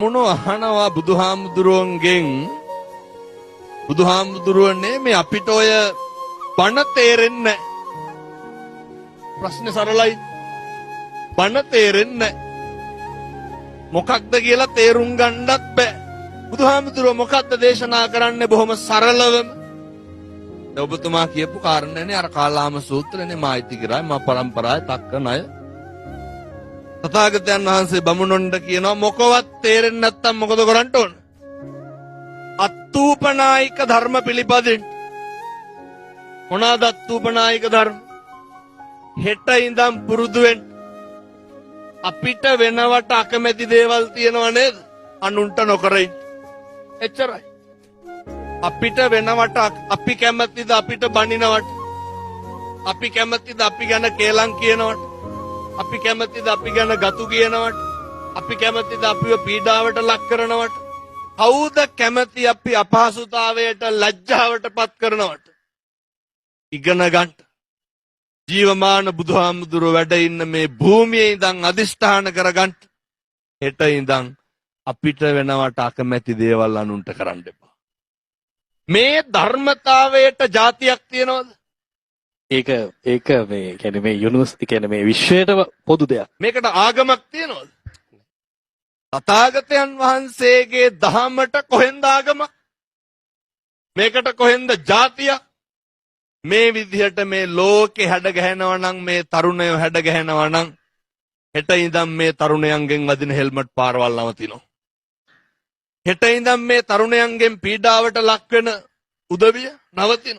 මොන අහනවා බුදුහාමුදුරුවන්ගෙන් බුදුහාමුදුරුවනේ මේ අපිට ඔය බණ තේරෙන්නේ ප්‍රශ්නේ සරලයි බණ තේරෙන්නේ මොකක්ද කියලා තේරුම් ගන්නත් බෑ බුදුහාමුදුරුව මොකක්ද දේශනා කරන්නේ බොහොම සරලවම ඔබතුමා කියපු කාරණේනේ අර කාලාම සූත්‍රනේ මායිති කරා මා පරම්පරාවේ තක්කන අය තථාගතයන් වහන්සේ බමුණොන්ට කියනවා මොකවත් තේරෙන්නේ නැත්තම් මොකද කරන්න ඕන? අත්ූපනායික ධර්ම පිළිපදින්න. මොනවාද අත්ූපනායික ධර්ම? හෙට ඉඳන් පුරුදු වෙන්න. අපිට වෙනවට අකමැති දේවල් තියෙනව නේද? අනුන්ට නොකරින්. එච්චරයි. අපිට වෙනවට අපි කැමතිද අපිට බනිනවට? අපි කැමතිද අපි ගැන කේලම් කියනවට? අපි කැමතිද අපි ගැන ගතු කියනවට? අපි කැමතිද අපිව පීඩාවට ලක් කරනවට? කවුද කැමති අපි අපහසුතාවයට ලැජ්ජාවට පත් කරනවට? ඉගෙන ගන්න. ජීවමාන බුදුහාමුදුරුවෝ වැඩ ඉන්න මේ භූමියේ ඉඳන් අදිෂ්ඨාන කරගන්න. හෙට ඉඳන් අපිට වෙනවට අකමැති දේවල් අනුන්ට කරන්න එපා. මේ ධර්මතාවයට જાතියක් තියනවද? ඒක මේ කියන්නේ මේ යුනිවර්සිටි කියන්නේ මේ විශ්වයට පොදු දෙයක්. මේකට ආගමක් තියනවද? තථාගතයන් වහන්සේගේ දහමට කොහෙන්ද ආගමක්? මේකට කොහෙන්ද જાතියක්? මේ විදිහට මේ ලෝකේ හැඩ ගැහෙනවා නම් මේ තරුණයෝ හැඩ ගැහෙනවා නම් හෙට ඉඳන් මේ තරුණයන්ගෙන් වදින හෙල්මට් පාරවල් නවතිනවා. හෙට ඉඳන් මේ තරුණයන්ගෙන් පීඩාවට ලක් වෙන උදවිය නවතිනවා.